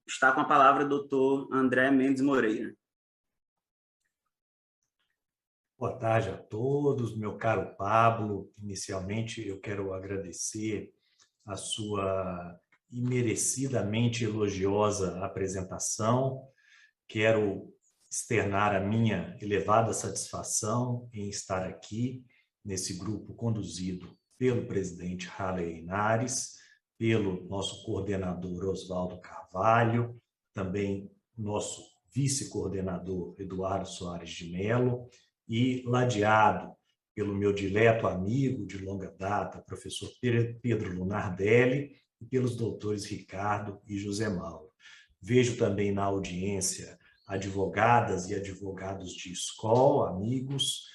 Está com a palavra o doutor André Mendes Moreira. Boa tarde a todos, meu caro Pablo. Inicialmente, eu quero agradecer a sua imerecidamente elogiosa apresentação. Quero externar a minha elevada satisfação em estar aqui nesse grupo conduzido pelo presidente Halle Inares, pelo nosso coordenador Oswaldo Carvalho, também nosso vice-coordenador Eduardo Soares de Mello, e ladeado pelo meu dileto amigo de longa data, professor Pedro Lunardelli, e pelos doutores Ricardo e José Mauro. Vejo também na audiência advogadas e advogados de escola, amigos,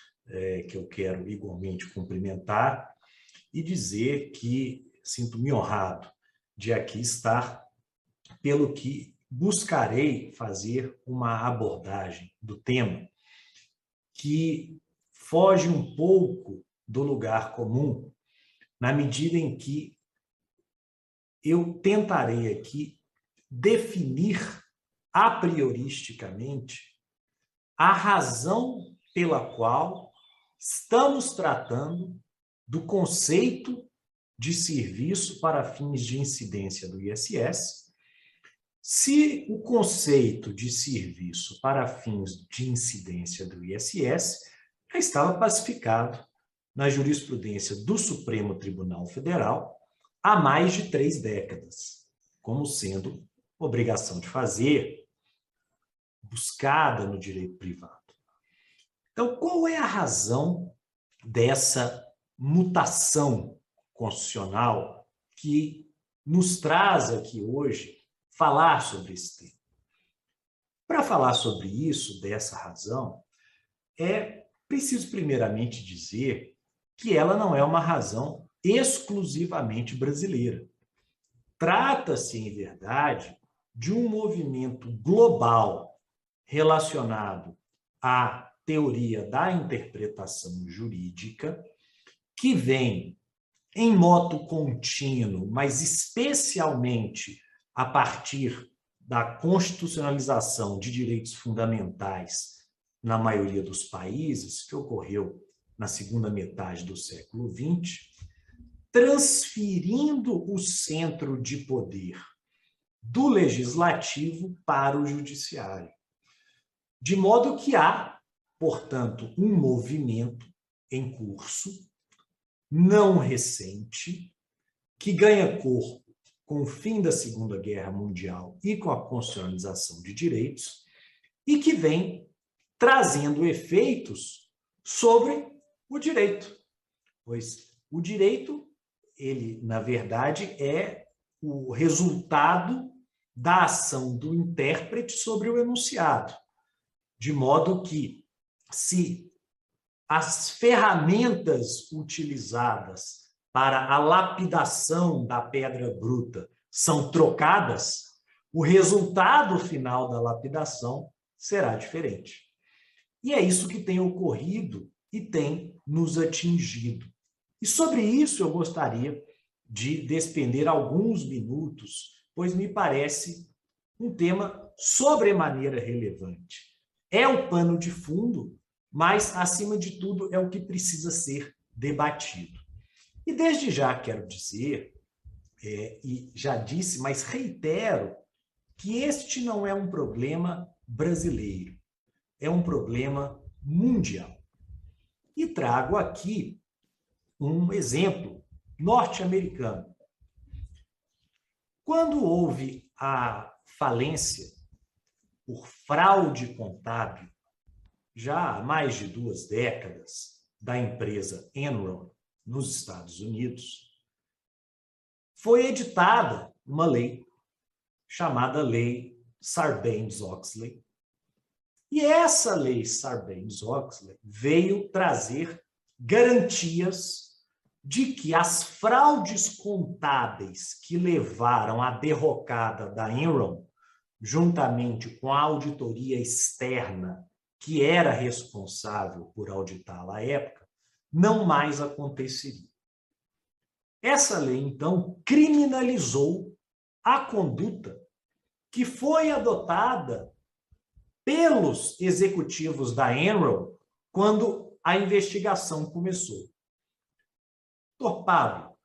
que eu quero igualmente cumprimentar, e dizer que sinto-me honrado de aqui estar, pelo que buscarei fazer uma abordagem do tema que foge um pouco do lugar comum, na medida em que eu tentarei aqui definir a prioristicamente a razão pela qual estamos tratando do conceito de serviço para fins de incidência do ISS, se o conceito de serviço para fins de incidência do ISS já estava pacificado na jurisprudência do Supremo Tribunal Federal há mais de 3 décadas, como sendo obrigação de fazer, buscada no direito privado. Então, qual é a razão dessa mutação constitucional que nos traz aqui hoje falar sobre esse tema? Para falar sobre isso, dessa razão, é preciso primeiramente dizer que ela não é uma razão exclusivamente brasileira. Trata-se, em verdade, de um movimento global relacionado à teoria da interpretação jurídica, que vem em modo contínuo, mas especialmente a partir da constitucionalização de direitos fundamentais na maioria dos países, que ocorreu na segunda metade do século XX, transferindo o centro de poder do legislativo para o judiciário. De modo que há, portanto, um movimento em curso, não recente, que ganha corpo com o fim da Segunda Guerra Mundial e com a constitucionalização de direitos, e que vem trazendo efeitos sobre o direito. Pois o direito, ele, na verdade, é o resultado da ação do intérprete sobre o enunciado. De modo que, se as ferramentas utilizadas para a lapidação da pedra bruta são trocadas, o resultado final da lapidação será diferente. E é isso que tem ocorrido e tem nos atingido. E sobre isso eu gostaria de despender alguns minutos, pois me parece um tema sobremaneira relevante. É o pano de fundo, mas, acima de tudo, é o que precisa ser debatido. E desde já quero dizer, e já disse, mas reitero, que este não é um problema brasileiro, é um problema mundial. E trago aqui um exemplo norte-americano. Quando houve a falência por fraude contábil, já há mais de 2 décadas, da empresa Enron nos Estados Unidos, foi editada uma lei chamada Lei Sarbanes-Oxley. E essa lei Sarbanes-Oxley veio trazer garantias de que as fraudes contábeis que levaram à derrocada da Enron, juntamente com a auditoria externa que era responsável por auditá-la à época, não mais aconteceria. Essa lei, então, criminalizou a conduta que foi adotada pelos executivos da Enron quando a investigação começou. Doutor Pablo,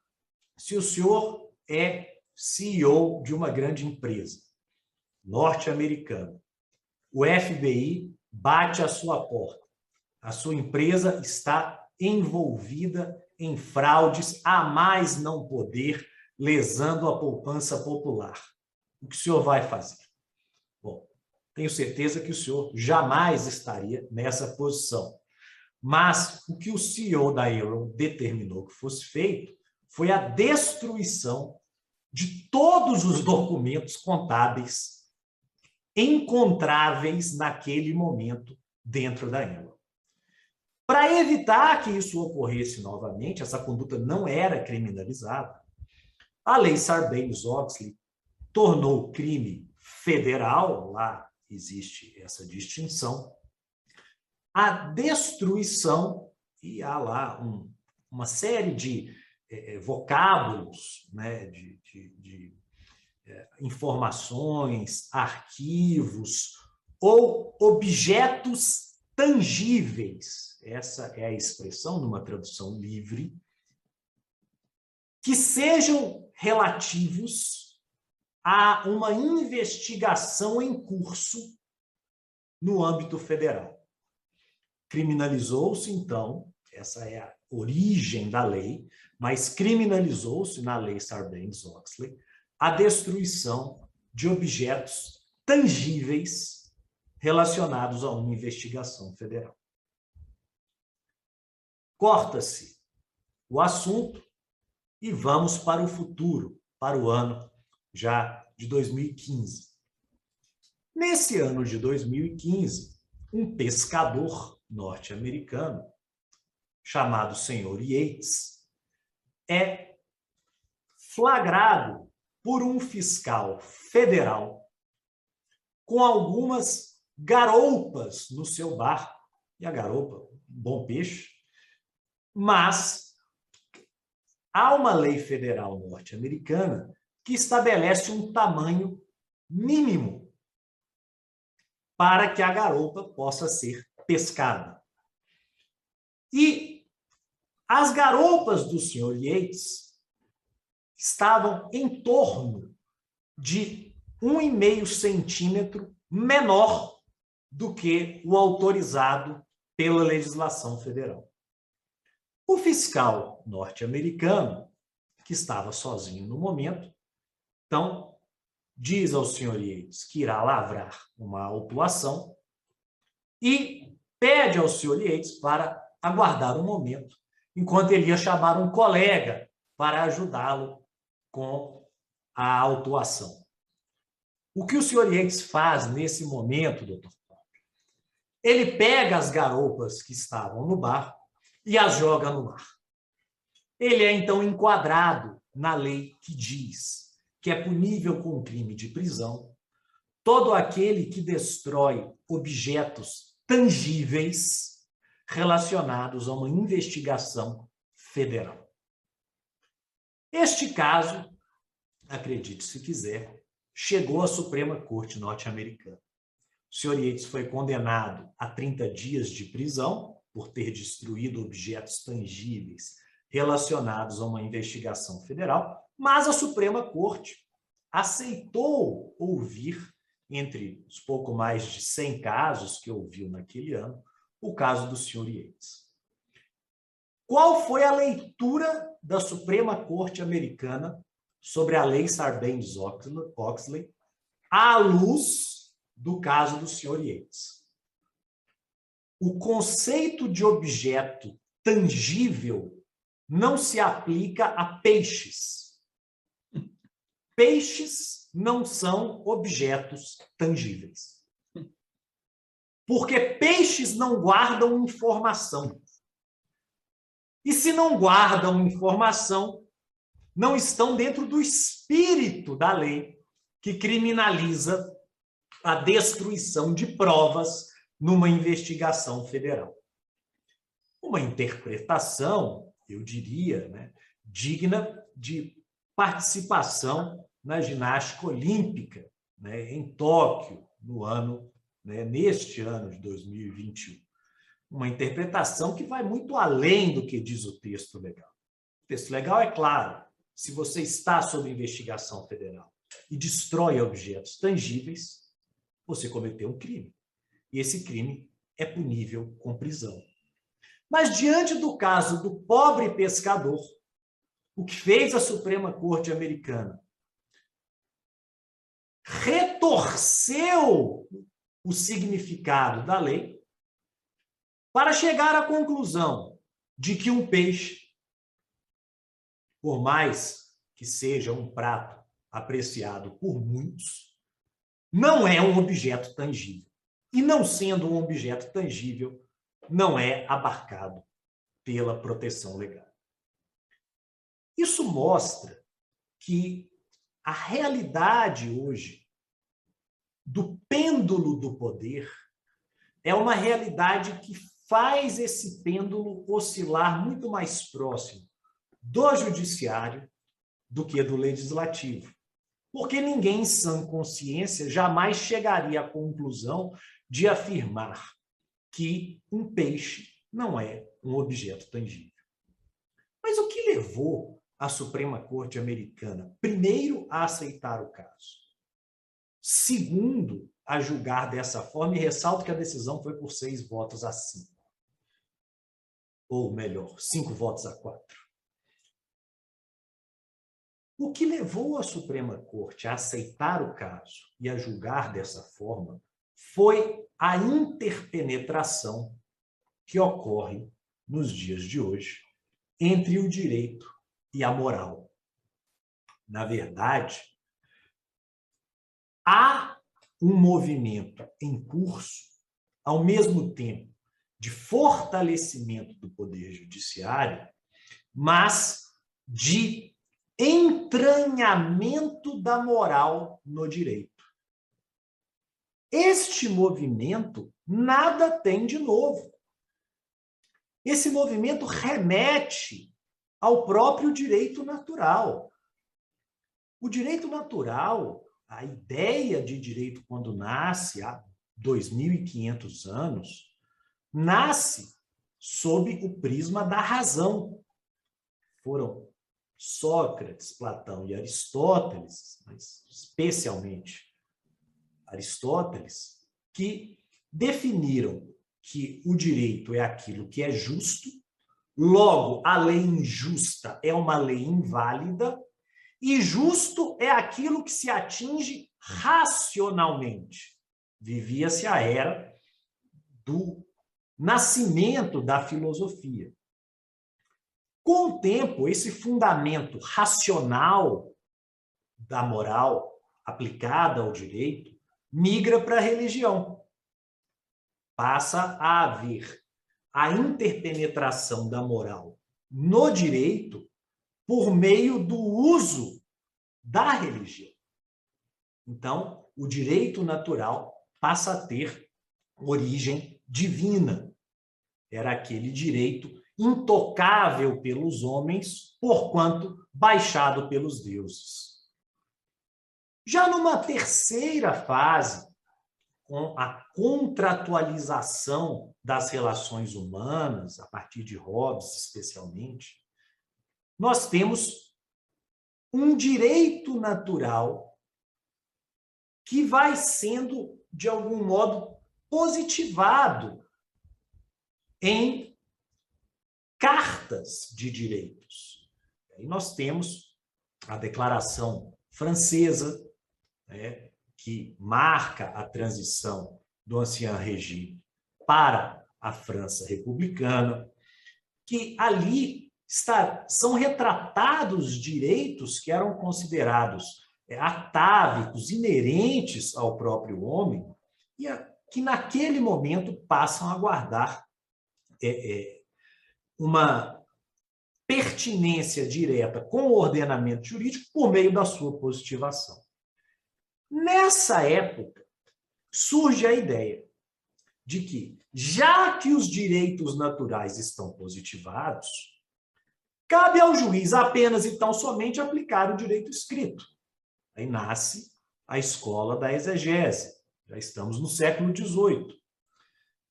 se o senhor é CEO de uma grande empresa norte-americana, o FBI bate à sua porta, a sua empresa está envolvida em fraudes a mais não poder, lesando a poupança popular. O que o senhor vai fazer? Bom, tenho certeza que o senhor jamais estaria nessa posição. Mas o que o CEO da Enron determinou que fosse feito foi a destruição de todos os documentos contábeis encontráveis naquele momento dentro da Enron. Para evitar que isso ocorresse novamente, essa conduta não era criminalizada, a Lei Sarbanes-Oxley tornou crime federal, lá existe essa distinção, a destruição, e há lá uma série de vocábulos, né, de informações, arquivos ou objetos tangíveis, essa é a expressão numa tradução livre, que sejam relativos a uma investigação em curso no âmbito federal. Criminalizou-se, então, essa é a origem da lei, mas criminalizou-se na lei Sarbanes-Oxley a destruição de objetos tangíveis relacionados a uma investigação federal. Corta-se o assunto e vamos para o futuro, para o ano já de 2015. Nesse ano de 2015, um pescador norte-americano chamado Sr. Yates é flagrado por um fiscal federal com algumas garoupas no seu barco, e a garoupa, bom peixe, mas há uma lei federal norte-americana que estabelece um tamanho mínimo para que a garoupa possa ser pescada. E as garoupas do Sr. Yates estavam em torno de 1,5 centímetro menor do que o autorizado pela legislação federal. O fiscal norte-americano, que estava sozinho no momento, então diz ao Sr. Yates que irá lavrar uma autuação e pede ao Sr. Yates para aguardar um momento, enquanto ele ia chamar um colega para ajudá-lo com a autuação. O que o Sr. Yates faz nesse momento, doutor Paulo? Ele pega as garoupas que estavam no barco e as joga no mar. Ele é, então, enquadrado na lei que diz que é punível com crime de prisão todo aquele que destrói objetos tangíveis relacionados a uma investigação federal. Este caso, acredite se quiser, chegou à Suprema Corte norte-americana. O Sr. Yates foi condenado a 30 dias de prisão por ter destruído objetos tangíveis relacionados a uma investigação federal, mas a Suprema Corte aceitou ouvir, entre os pouco mais de 100 casos que ouviu naquele ano, o caso do Sr. Yates. Qual foi a leitura da Suprema Corte americana sobre a lei Sarbanes-Oxley à luz do caso do Sr. Yates? O conceito de objeto tangível não se aplica a peixes. Peixes não são objetos tangíveis. Porque peixes não guardam informação. E se não guardam informação, não estão dentro do espírito da lei que criminaliza a destruição de provas numa investigação federal. Uma interpretação, eu diria, né, digna de participação na ginástica olímpica, né, em Tóquio, neste ano de 2021. Uma interpretação que vai muito além do que diz o texto legal. O texto legal é claro: se você está sob investigação federal e destrói objetos tangíveis, você cometeu um crime. E esse crime é punível com prisão. Mas, diante do caso do pobre pescador, o que fez a Suprema Corte Americana? Retorceu o significado da lei para chegar à conclusão de que um peixe, por mais que seja um prato apreciado por muitos, não é um objeto tangível. E, não sendo um objeto tangível, não é abarcado pela proteção legal. Isso mostra que a realidade hoje do pêndulo do poder é uma realidade que faz esse pêndulo oscilar muito mais próximo do judiciário do que do legislativo. Porque ninguém em sã consciência jamais chegaria à conclusão de afirmar que um peixe não é um objeto tangível. Mas o que levou a Suprema Corte Americana, primeiro, a aceitar o caso, segundo, a julgar dessa forma, e ressalto que a decisão foi por 6 votos a 5. Ou melhor, 5 votos a 4. O que levou a Suprema Corte a aceitar o caso e a julgar dessa forma foi a interpenetração que ocorre nos dias de hoje entre o direito e a moral. Na verdade, há um movimento em curso, ao mesmo tempo, de fortalecimento do poder judiciário, mas de entranhamento da moral no direito. Este movimento nada tem de novo. Esse movimento remete ao próprio direito natural. O direito natural, a ideia de direito quando nasce há 2.500 anos, nasce sob o prisma da razão. Foram Sócrates, Platão e Aristóteles, mas especialmente Aristóteles, que definiram que o direito é aquilo que é justo, logo, a lei injusta é uma lei inválida, e justo é aquilo que se atinge racionalmente. Vivia-se a era do nascimento da filosofia. Com o tempo, esse fundamento racional da moral aplicada ao direito migra para a religião. Passa a haver a interpenetração da moral no direito por meio do uso da religião. Então, o direito natural passa a ter origem divina. Era aquele direito intocável pelos homens, porquanto baixado pelos deuses. Já numa terceira fase, com a contratualização das relações humanas, a partir de Hobbes especialmente, nós temos um direito natural que vai sendo, de algum modo, positivado em cartas de direitos. Aí nós temos a Declaração Francesa, que marca a transição do Ancien Régime para a França republicana, que ali são retratados direitos que eram considerados atávicos, inerentes ao próprio homem, e que naquele momento passam a guardar uma pertinência direta com o ordenamento jurídico por meio da sua positivação. Nessa época, surge a ideia de que, já que os direitos naturais estão positivados, cabe ao juiz apenas e tão somente aplicar o direito escrito. Aí nasce a escola da exegese. Já estamos no século XVIII.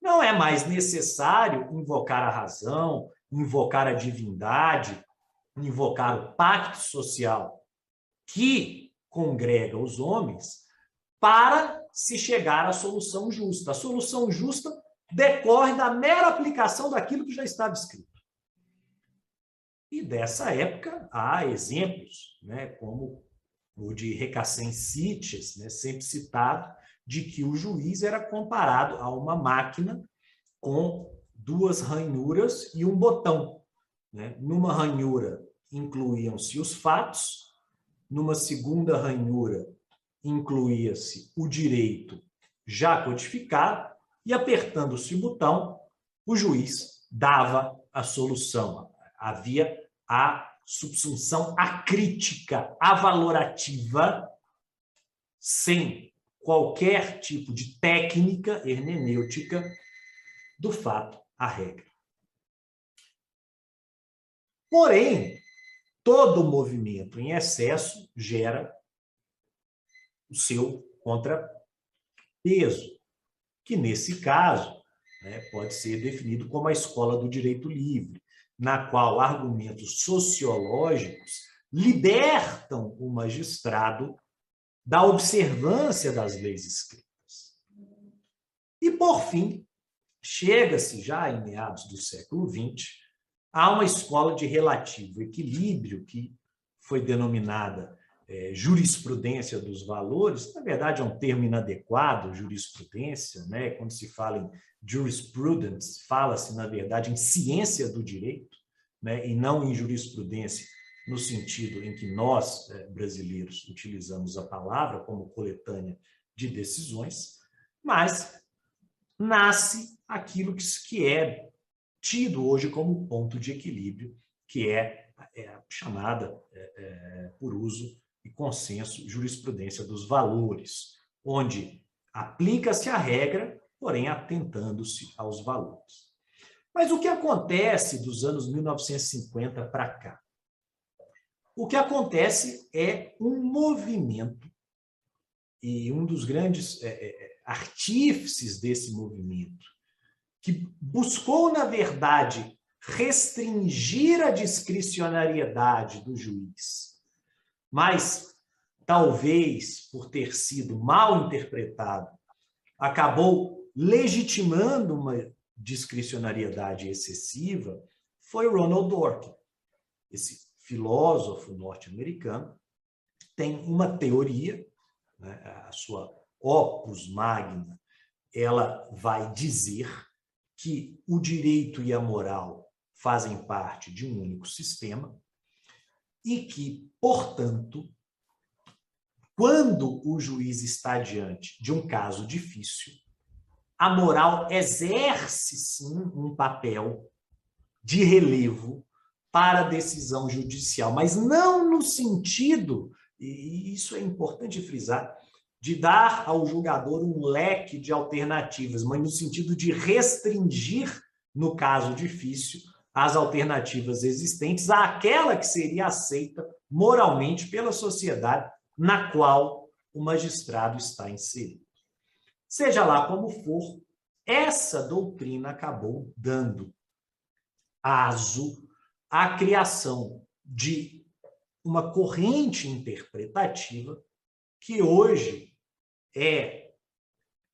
Não é mais necessário invocar a razão, invocar a divindade, invocar o pacto social que congrega os homens para se chegar à solução justa. A solução justa decorre da mera aplicação daquilo que já estava escrito. E dessa época há exemplos, né, como o de Recassencites, né, sempre citado, de que o juiz era comparado a uma máquina com duas ranhuras e um botão, né? Numa ranhura incluíam-se os fatos, numa segunda ranhura incluía-se o direito já codificado, e apertando-se o botão, o juiz dava a solução. Havia a subsunção acrítica, avalorativa, sem qualquer tipo de técnica hermenêutica do fato à regra. Porém, todo movimento em excesso gera o seu contrapeso, que nesse caso, né, pode ser definido como a escola do direito livre, na qual argumentos sociológicos libertam o magistrado da observância das leis escritas. E, por fim, chega-se, já em meados do século XX, a uma escola de relativo equilíbrio, que foi denominada jurisprudência dos valores. Na verdade, é um termo inadequado, jurisprudência, né? Quando se fala em jurisprudence, fala-se, na verdade, em ciência do direito, né? E não em jurisprudência, no sentido em que nós, brasileiros, utilizamos a palavra como coletânea de decisões, mas nasce aquilo que é tido hoje como ponto de equilíbrio, que é a chamada, por uso e consenso, jurisprudência dos valores, onde aplica-se a regra, porém atentando-se aos valores. Mas o que acontece dos anos 1950 para cá? O que acontece é um movimento, e um dos grandes artífices desse movimento, que buscou, na verdade, restringir a discricionariedade do juiz, mas talvez por ter sido mal interpretado, acabou legitimando uma discricionariedade excessiva, foi Ronald Dworkin. Esse filósofo norte-americano tem uma teoria, né, a sua opus magna, ela vai dizer que o direito e a moral fazem parte de um único sistema e que, portanto, quando o juiz está diante de um caso difícil, a moral exerce, sim, um papel de relevo para a decisão judicial, mas não no sentido, e isso é importante frisar, de dar ao julgador um leque de alternativas, mas no sentido de restringir, no caso difícil, as alternativas existentes àquela que seria aceita moralmente pela sociedade na qual o magistrado está inserido. Seja lá como for, essa doutrina acabou dando aso à criação de uma corrente interpretativa que hoje é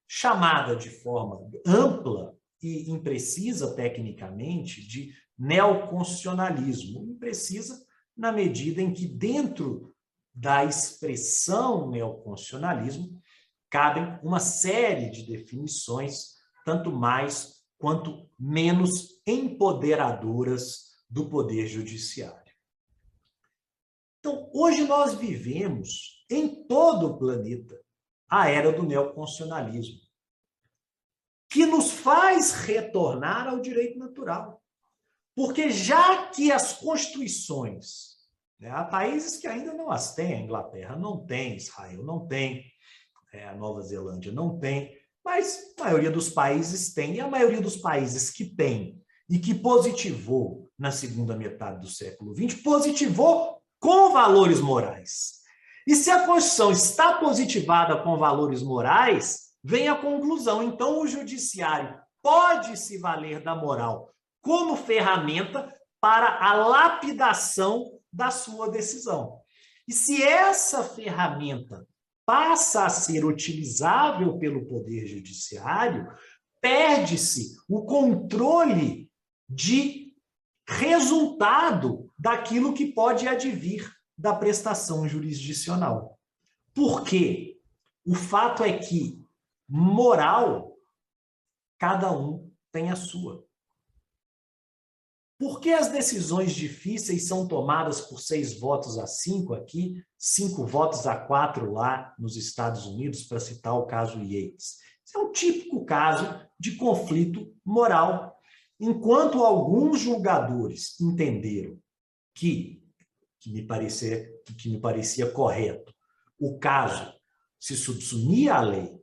chamada de forma ampla e imprecisa tecnicamente de neoconstitucionalismo. Imprecisa na medida em que, dentro da expressão neoconstitucionalismo, cabem uma série de definições, tanto mais quanto menos empoderadoras do poder judiciário. Então, hoje nós vivemos em todo o planeta a era do neoconstitucionalismo, que nos faz retornar ao direito natural. Porque já que as constituições, né, há países que ainda não as têm, a Inglaterra não tem, Israel não tem, a Nova Zelândia não tem, mas a maioria dos países tem, e a maioria dos países que tem e que positivou na segunda metade do século XX, positivou com valores morais. E se a Constituição está positivada com valores morais, vem a conclusão. Então, o judiciário pode se valer da moral como ferramenta para a lapidação da sua decisão. E se essa ferramenta passa a ser utilizável pelo Poder Judiciário, perde-se o controle de resultado daquilo que pode advir da prestação jurisdicional. Por quê? O fato é que moral, cada um tem a sua. Por que as decisões difíceis são tomadas por 6 votos a 5 aqui, 5 votos a 4 lá nos Estados Unidos, para citar o caso Yates? Esse é um típico caso de conflito moral. Enquanto alguns julgadores entenderam que me parecia correto, o caso se subsumia à lei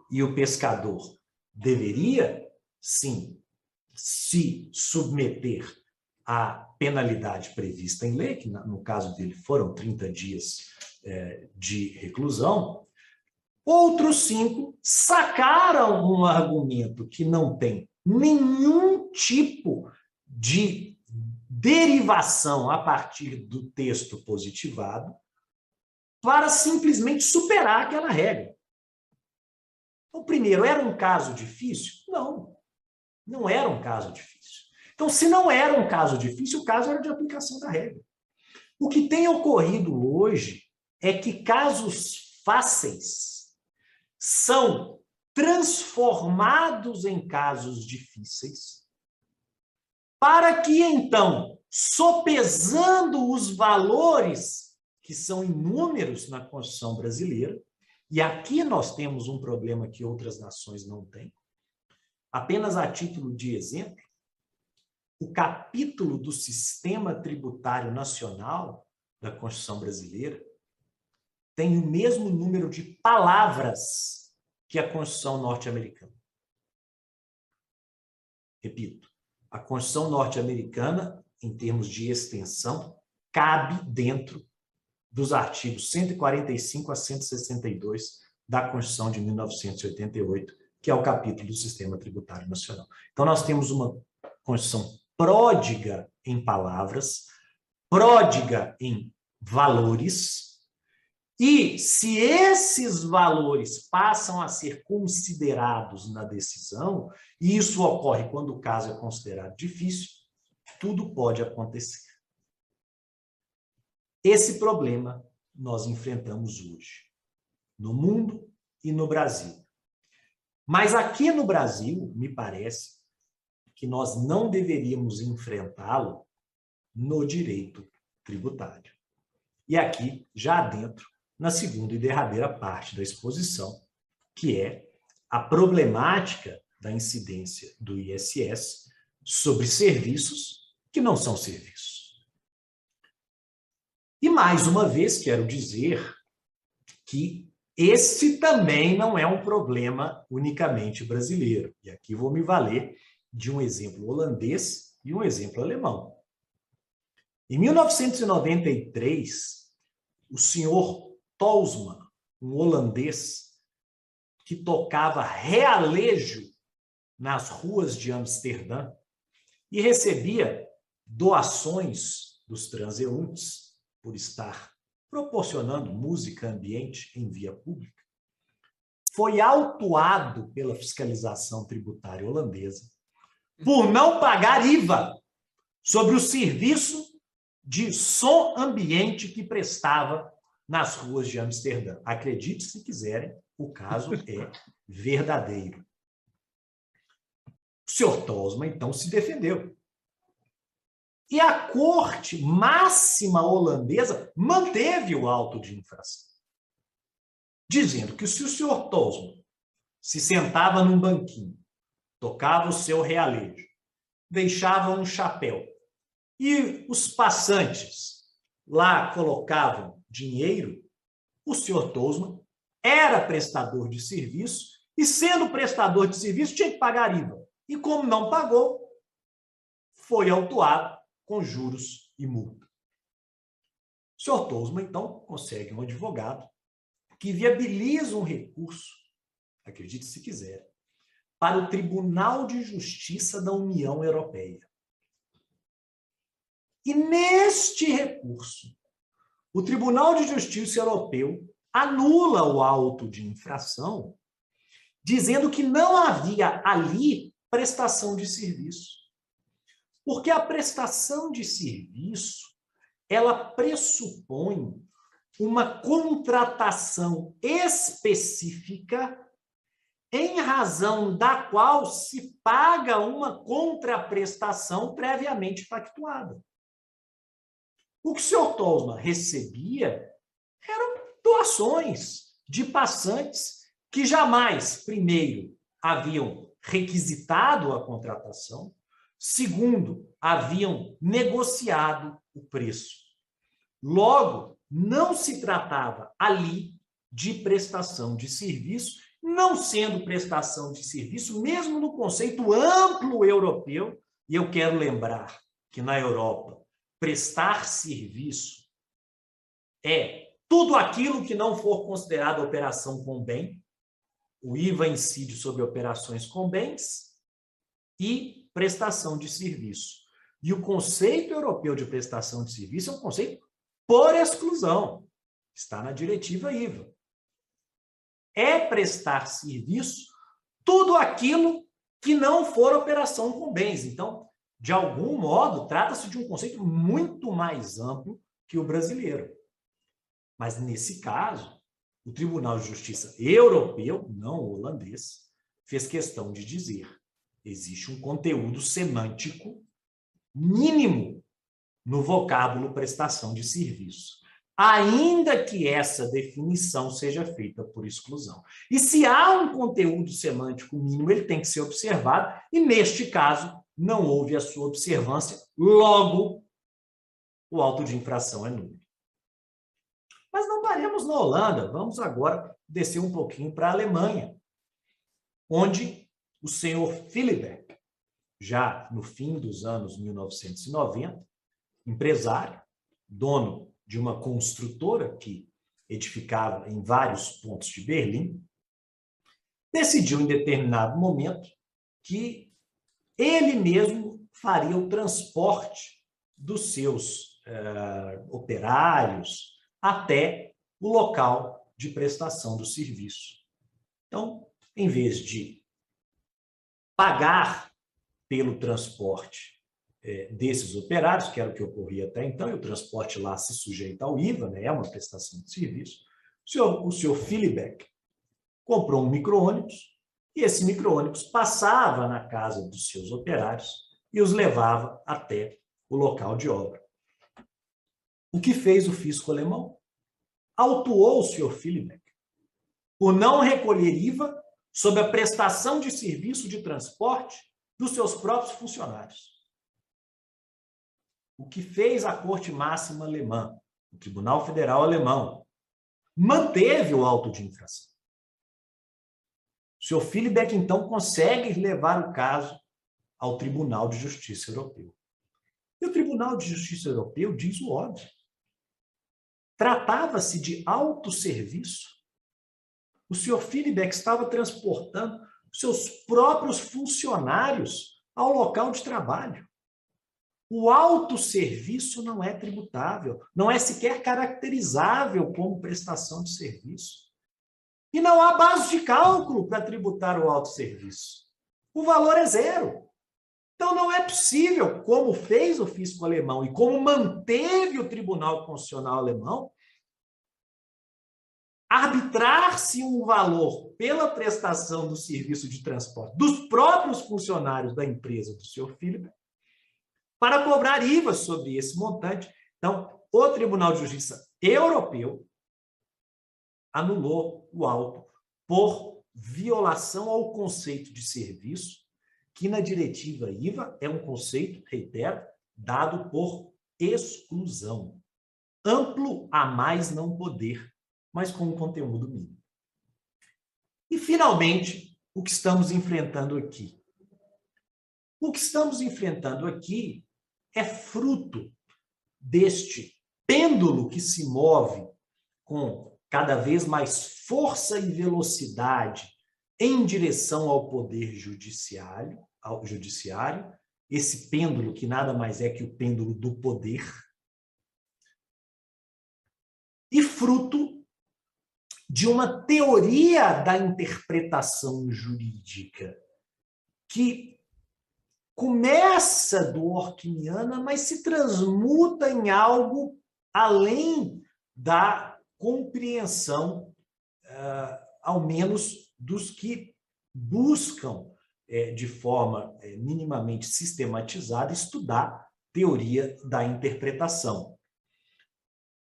e o pescador deveria, sim, se submeter à penalidade prevista em lei, que no caso dele foram 30 dias de reclusão, outros 5 sacaram um argumento que não tem nenhum tipo de derivação a partir do texto positivado para simplesmente superar aquela regra. Então, primeiro, era um caso difícil? Não, não era um caso difícil. Então, se não era um caso difícil, o caso era de aplicação da regra. O que tem ocorrido hoje é que casos fáceis são transformados em casos difíceis, para que, então, sopesando os valores que são inúmeros na Constituição brasileira, e aqui nós temos um problema que outras nações não têm, apenas a título de exemplo, o capítulo do Sistema Tributário Nacional da Constituição brasileira tem o mesmo número de palavras que a Constituição norte-americana. Repito, a Constituição norte-americana, em termos de extensão, cabe dentro dos artigos 145 a 162 da Constituição de 1988, que é o capítulo do Sistema Tributário Nacional. Então, nós temos uma Constituição pródiga em palavras, pródiga em valores, e se esses valores passam a ser considerados na decisão, e isso ocorre quando o caso é considerado difícil, tudo pode acontecer. Esse problema nós enfrentamos hoje, no mundo e no Brasil. Mas aqui no Brasil, me parece que nós não deveríamos enfrentá-lo no direito tributário. E aqui, já dentro, na segunda e derradeira parte da exposição, que é a problemática da incidência do ISS sobre serviços que não são serviços. E, mais uma vez, quero dizer que esse também não é um problema unicamente brasileiro. E aqui vou me valer de um exemplo holandês e um exemplo alemão. Em 1993, o senhor Tolsma, um holandês que tocava realejo nas ruas de Amsterdã e recebia doações dos transeuntes por estar proporcionando música ambiente em via pública, foi autuado pela fiscalização tributária holandesa por não pagar IVA sobre o serviço de som ambiente que prestava nas ruas de Amsterdã. Acredite se quiserem, o caso é verdadeiro. O senhor Tolsma, então, se defendeu. E a Corte Máxima holandesa manteve o auto de infração, dizendo que se o senhor Tolsma se sentava num banquinho, tocava o seu realejo, deixava um chapéu, e os passantes lá colocavam dinheiro, o senhor Tolsma era prestador de serviço e, sendo prestador de serviço, tinha que pagar IVA. E como não pagou, foi autuado com juros e multa. O senhor Tolsma, então, consegue um advogado que viabiliza um recurso, acredite se quiser, para o Tribunal de Justiça da União Europeia. E neste recurso, o Tribunal de Justiça Europeu anula o auto de infração, dizendo que não havia ali prestação de serviço. Porque a prestação de serviço, ela pressupõe uma contratação específica em razão da qual se paga uma contraprestação previamente pactuada. O que o senhor Tolsma recebia eram doações de passantes que jamais, primeiro, haviam requisitado a contratação, segundo, haviam negociado o preço. Logo, não se tratava ali de prestação de serviço, não sendo prestação de serviço, mesmo no conceito amplo europeu, e eu quero lembrar que na Europa, prestar serviço é tudo aquilo que não for considerado operação com bem, o IVA incide sobre operações com bens e prestação de serviço. E o conceito europeu de prestação de serviço é um conceito por exclusão, está na diretiva IVA. É prestar serviço tudo aquilo que não for operação com bens. Então, de algum modo, trata-se de um conceito muito mais amplo que o brasileiro. Mas, nesse caso, o Tribunal de Justiça Europeu, não holandês, fez questão de dizer: existe um conteúdo semântico mínimo no vocábulo prestação de serviço, ainda que essa definição seja feita por exclusão. E se há um conteúdo semântico mínimo, ele tem que ser observado, e neste caso, não houve a sua observância, logo, o auto de infração é nulo. Mas não paremos na Holanda, vamos agora descer um pouquinho para a Alemanha, onde o senhor Philibert, já no fim dos anos 1990, empresário, dono de uma construtora que edificava em vários pontos de Berlim, decidiu em determinado momento que ele mesmo faria o transporte dos seus operários até o local de prestação do serviço. Então, em vez de pagar pelo transporte desses operários, que era o que ocorria até então, e o transporte lá se sujeita ao IVA, né, é uma prestação de serviço, o senhor Philibert comprou um micro-ônibus, e esse micro-ônibus passava na casa dos seus operários e os levava até o local de obra. O que fez o fisco alemão? Autuou o senhor Philibert por não recolher IVA sobre a prestação de serviço de transporte dos seus próprios funcionários. O que fez a Corte Máxima Alemã, o Tribunal Federal Alemão, manteve o auto de infração. O senhor Philibert, então, consegue levar o caso ao Tribunal de Justiça Europeu. E o Tribunal de Justiça Europeu diz o óbvio. Tratava-se de autosserviço. O senhor Philibert estava transportando seus próprios funcionários ao local de trabalho. O autosserviço não é tributável, não é sequer caracterizável como prestação de serviço. E não há base de cálculo para tributar o autosserviço. O valor é zero. Então, não é possível, como fez o fisco alemão e como manteve o Tribunal Constitucional Alemão, arbitrar-se um valor pela prestação do serviço de transporte dos próprios funcionários da empresa do senhor Philibert para cobrar IVA sobre esse montante. Então, o Tribunal de Justiça Europeu anulou o auto por violação ao conceito de serviço, que na diretiva IVA é um conceito, reitero, dado por exclusão. Amplo a mais não poder, mas com um conteúdo mínimo. E, finalmente, o que estamos enfrentando aqui? O que estamos enfrentando aqui é fruto deste pêndulo que se move com cada vez mais força e velocidade em direção ao poder judiciário, esse pêndulo que nada mais é que o pêndulo do poder, e fruto de uma teoria da interpretação jurídica que começa dworkiniana, mas se transmuta em algo além da compreensão, ao menos dos que buscam, de forma minimamente sistematizada, estudar teoria da interpretação.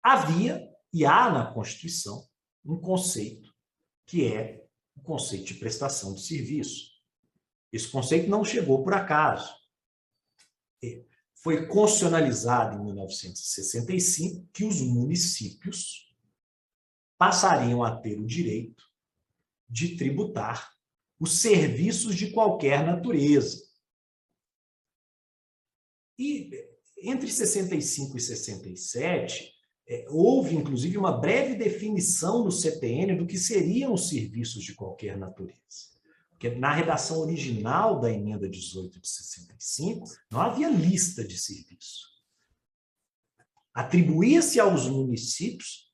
Havia e há na Constituição um conceito que é o conceito de prestação de serviço. Esse conceito não chegou por acaso. Foi constitucionalizado em 1965 que os municípios passariam a ter o direito de tributar os serviços de qualquer natureza. E entre 65 e 67, houve, inclusive, uma breve definição no CTN do que seriam os serviços de qualquer natureza. Porque na redação original da emenda 18 de 65, não havia lista de serviço. Atribuía-se aos municípios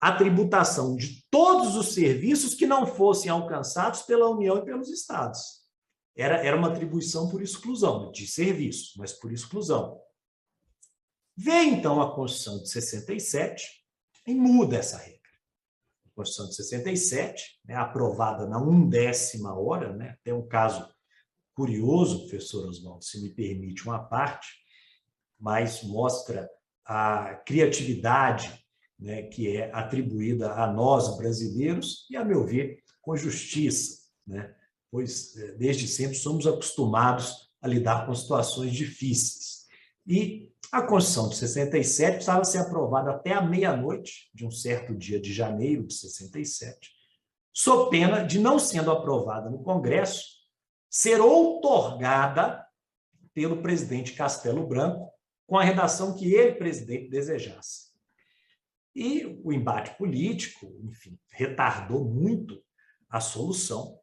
a tributação de todos os serviços que não fossem alcançados pela União e pelos estados. Era uma atribuição por exclusão, de serviço, mas por exclusão. Veio, então, a Constituição de 67 e muda essa regra. A Constituição de 67, aprovada na 1/10 hora, tem um caso curioso, professor Oswaldo, se me permite uma parte, mas mostra a criatividade, que é atribuída a nós, brasileiros, e, a meu ver, com justiça, pois desde sempre somos acostumados a lidar com situações difíceis. E a Constituição de 67 precisava ser aprovada até a meia-noite de um certo dia de janeiro de 67, sob pena de, não sendo aprovada no Congresso, ser outorgada pelo presidente Castelo Branco com a redação que ele, presidente, desejasse. E o embate político, enfim, retardou muito a solução.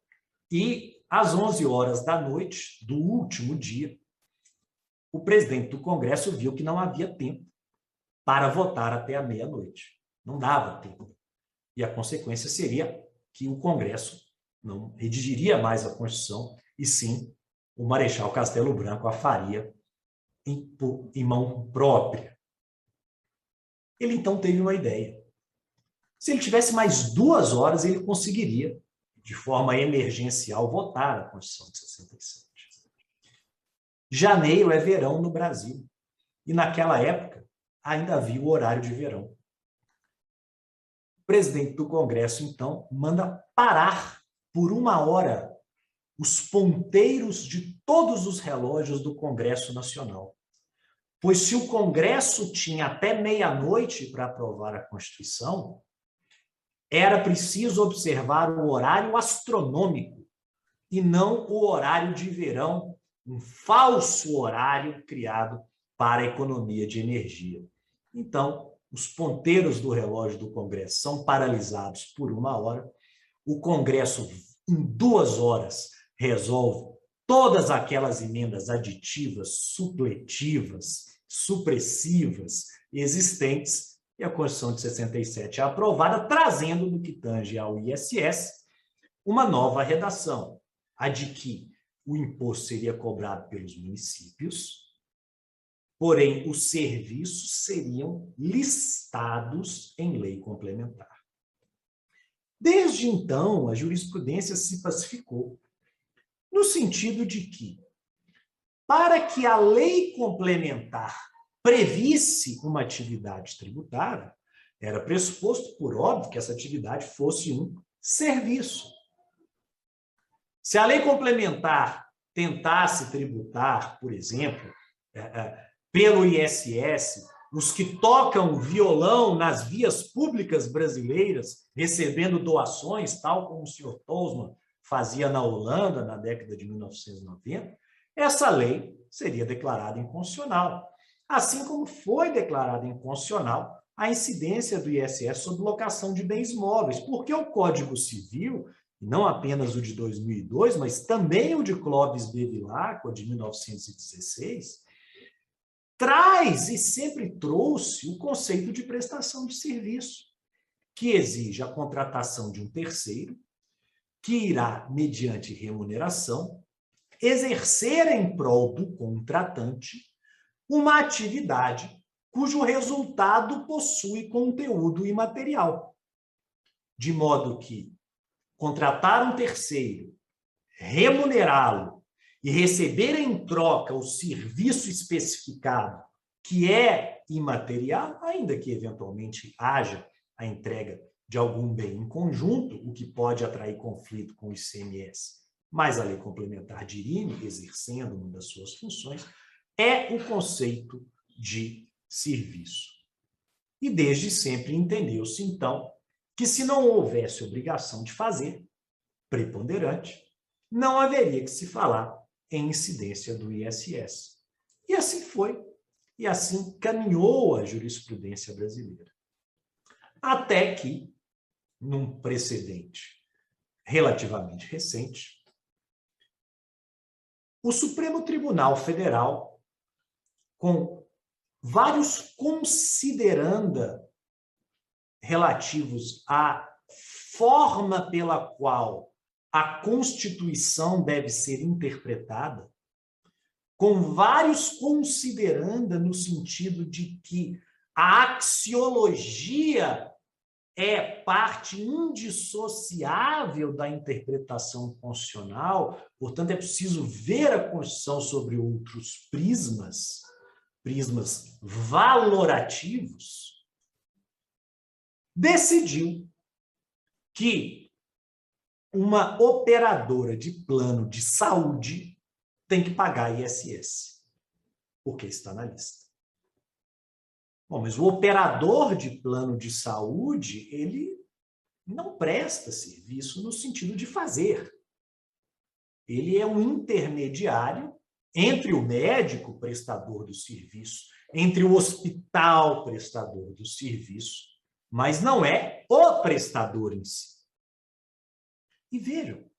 E, às 11 horas da noite do último dia, o presidente do Congresso viu que não havia tempo para votar até a meia-noite. Não dava tempo. E a consequência seria que o Congresso não redigiria mais a Constituição, e sim o Marechal Castelo Branco a faria em mão própria. Ele, então, teve uma ideia. Se ele tivesse mais 2 horas, ele conseguiria, de forma emergencial, votar a Constituição de 67. Janeiro é verão no Brasil. E, naquela época, ainda havia o horário de verão. O presidente do Congresso, então, manda parar por 1 hora os ponteiros de todos os relógios do Congresso Nacional. Pois se o Congresso tinha até meia-noite para aprovar a Constituição, era preciso observar o horário astronômico e não o horário de verão, um falso horário criado para a economia de energia. Então, os ponteiros do relógio do Congresso são paralisados por 1 hora, o Congresso, em 2 horas, resolve todas aquelas emendas aditivas, supletivas, supressivas existentes, e a Constituição de 67 é aprovada, trazendo, no que tange ao ISS, uma nova redação, a de que o imposto seria cobrado pelos municípios, porém, os serviços seriam listados em lei complementar. Desde então, a jurisprudência se pacificou, no sentido de que, para que a lei complementar previsse uma atividade tributária, era pressuposto, por óbvio, que essa atividade fosse um serviço. Se a lei complementar tentasse tributar, por exemplo, pelo ISS, os que tocam violão nas vias públicas brasileiras, recebendo doações, tal como o senhor Tolsman fazia na Holanda na década de 1990, essa lei seria declarada inconstitucional. assim como foi declarada inconstitucional a incidência do ISS sobre locação de bens móveis, porque o Código Civil, não apenas o de 2002, mas também o de Clóvis Bevilacqua, de 1916, traz e sempre trouxe o conceito de prestação de serviço, que exige a contratação de um terceiro, que irá, mediante remuneração, exercer em prol do contratante uma atividade cujo resultado possui conteúdo imaterial. De modo que contratar um terceiro, remunerá-lo e receber em troca o serviço especificado, que é imaterial, ainda que eventualmente haja a entrega de algum bem em conjunto, o que pode atrair conflito com o ICMS, mas a Lei Complementar de IRIME, exercendo uma das suas funções, é o conceito de serviço. E desde sempre entendeu-se, então, que se não houvesse obrigação de fazer, preponderante, não haveria que se falar em incidência do ISS. E assim foi, e assim caminhou a jurisprudência brasileira. Até que, num precedente relativamente recente, o Supremo Tribunal Federal, com vários consideranda relativos à forma pela qual a Constituição deve ser interpretada, com vários consideranda no sentido de que a axiologia é parte indissociável da interpretação constitucional, portanto, é preciso ver a Constituição sobre outros prismas valorativos, decidiu que uma operadora de plano de saúde tem que pagar ISS, porque está na lista. Bom, mas o operador de plano de saúde, ele não presta serviço no sentido de fazer. Ele é um intermediário entre o médico prestador do serviço, entre o hospital prestador do serviço, mas não é o prestador em si. E vejam,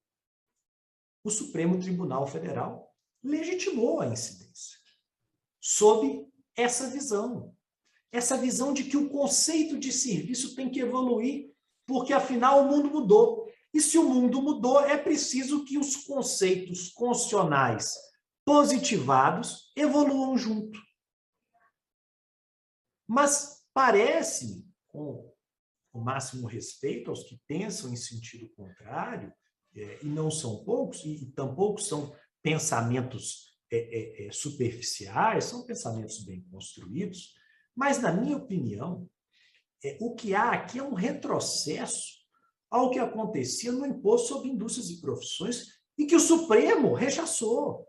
o Supremo Tribunal Federal legitimou a incidência sob essa visão de que o conceito de serviço tem que evoluir, porque afinal o mundo mudou. E se o mundo mudou, é preciso que os conceitos constitucionais positivados evoluam junto. Mas parece, com o máximo respeito aos que pensam em sentido contrário, e não são poucos, e tampouco são pensamentos superficiais, são pensamentos bem construídos, mas, na minha opinião, o que há aqui é um retrocesso ao que acontecia no imposto sobre indústrias e profissões e que o Supremo rechaçou.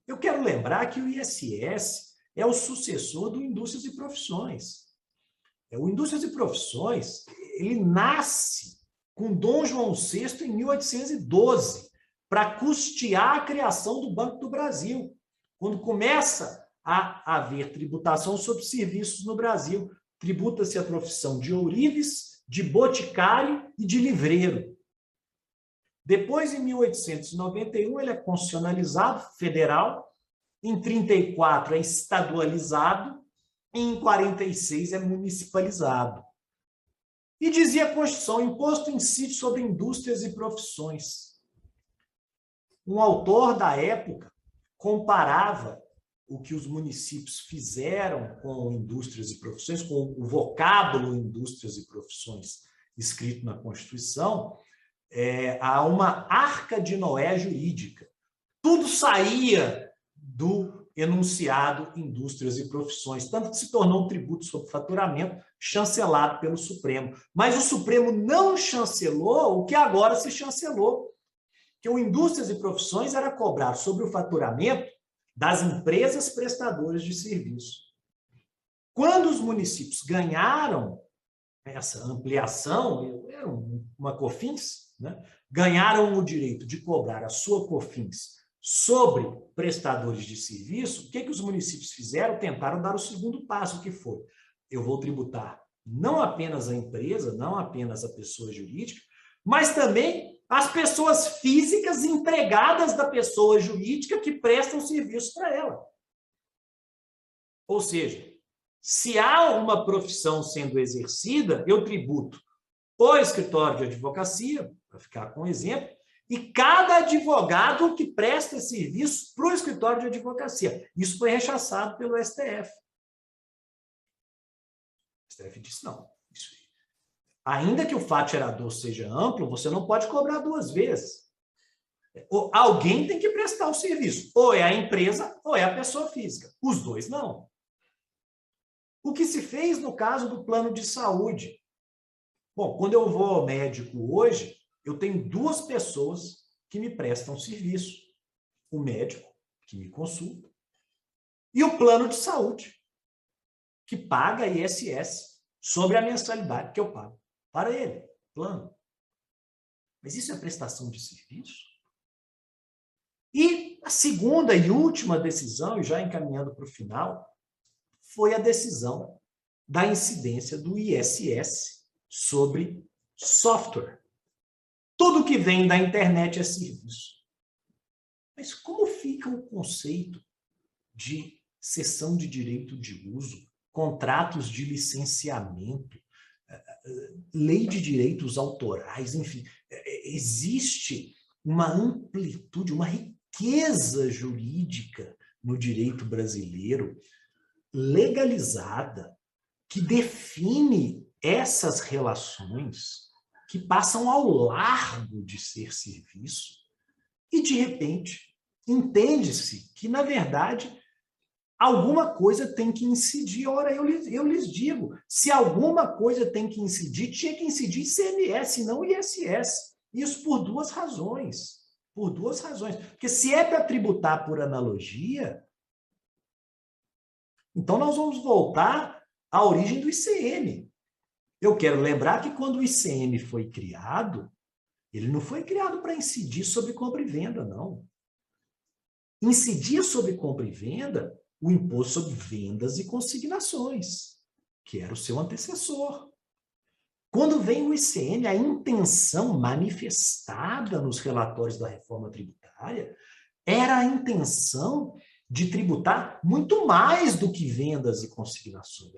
Eu quero lembrar que o ISS é o sucessor do Indústrias e Profissões. O Indústrias e Profissões, ele nasce com Dom João VI em 1812, para custear a criação do Banco do Brasil, quando começa a haver tributação sobre serviços no Brasil. Tributa-se a profissão de ourives, de boticário e de livreiro. Depois, em 1891, ele é constitucionalizado, federal. Em 34 é estadualizado. E em 46 é municipalizado. E dizia a Constituição, imposto incide sobre indústrias e profissões. Um autor da época comparava o que os municípios fizeram com indústrias e profissões, com o vocábulo indústrias e profissões escrito na Constituição, a uma arca de Noé jurídica. Tudo saía do enunciado indústrias e profissões, tanto que se tornou um tributo sobre faturamento chancelado pelo Supremo. Mas o Supremo não chancelou o que agora se chancelou, que o indústrias e profissões era cobrado sobre o faturamento das empresas prestadoras de serviço. Quando os municípios ganharam essa ampliação, era uma COFINS, né? Ganharam o direito de cobrar a sua COFINS sobre prestadores de serviço, o que os municípios fizeram? Tentaram dar o segundo passo, que foi: eu vou tributar não apenas a empresa, não apenas a pessoa jurídica, mas também as pessoas físicas empregadas da pessoa jurídica que prestam serviço para ela. Ou seja, se há uma profissão sendo exercida, eu tributo o escritório de advocacia, para ficar com um exemplo, e cada advogado que presta serviço para o escritório de advocacia. Isso foi rechaçado pelo STF. O STF disse: não. Ainda que o fato gerador seja amplo, você não pode cobrar duas vezes. Alguém tem que prestar o serviço. Ou é a empresa, ou é a pessoa física. Os dois não. O que se fez no caso do plano de saúde? Bom, quando eu vou ao médico hoje, eu tenho duas pessoas que me prestam serviço. O médico, que me consulta, e o plano de saúde, que paga ISS sobre a mensalidade que eu pago para ele, plano. Mas isso é prestação de serviço? E a segunda e última decisão, e já encaminhando para o final, foi a decisão da incidência do ISS sobre software. Tudo que vem da internet é serviço. Mas como fica o conceito de cessão de direito de uso, contratos de licenciamento, lei de direitos autorais, enfim, existe uma amplitude, uma riqueza jurídica no direito brasileiro legalizada que define essas relações que passam ao largo de ser serviço e, de repente, entende-se que, na verdade, alguma coisa tem que incidir. Ora, eu lhes digo, se alguma coisa tem que incidir, tinha que incidir ICMS, não ISS. Isso por duas razões. Por duas razões. Porque se é para tributar por analogia, então nós vamos voltar à origem do ICM. Eu quero lembrar que quando o ICM foi criado, ele não foi criado para incidir sobre compra e venda, não. Incidia sobre compra e venda o imposto sobre vendas e consignações, que era o seu antecessor. Quando vem o ICM, a intenção manifestada nos relatórios da reforma tributária era a intenção de tributar muito mais do que vendas e consignações.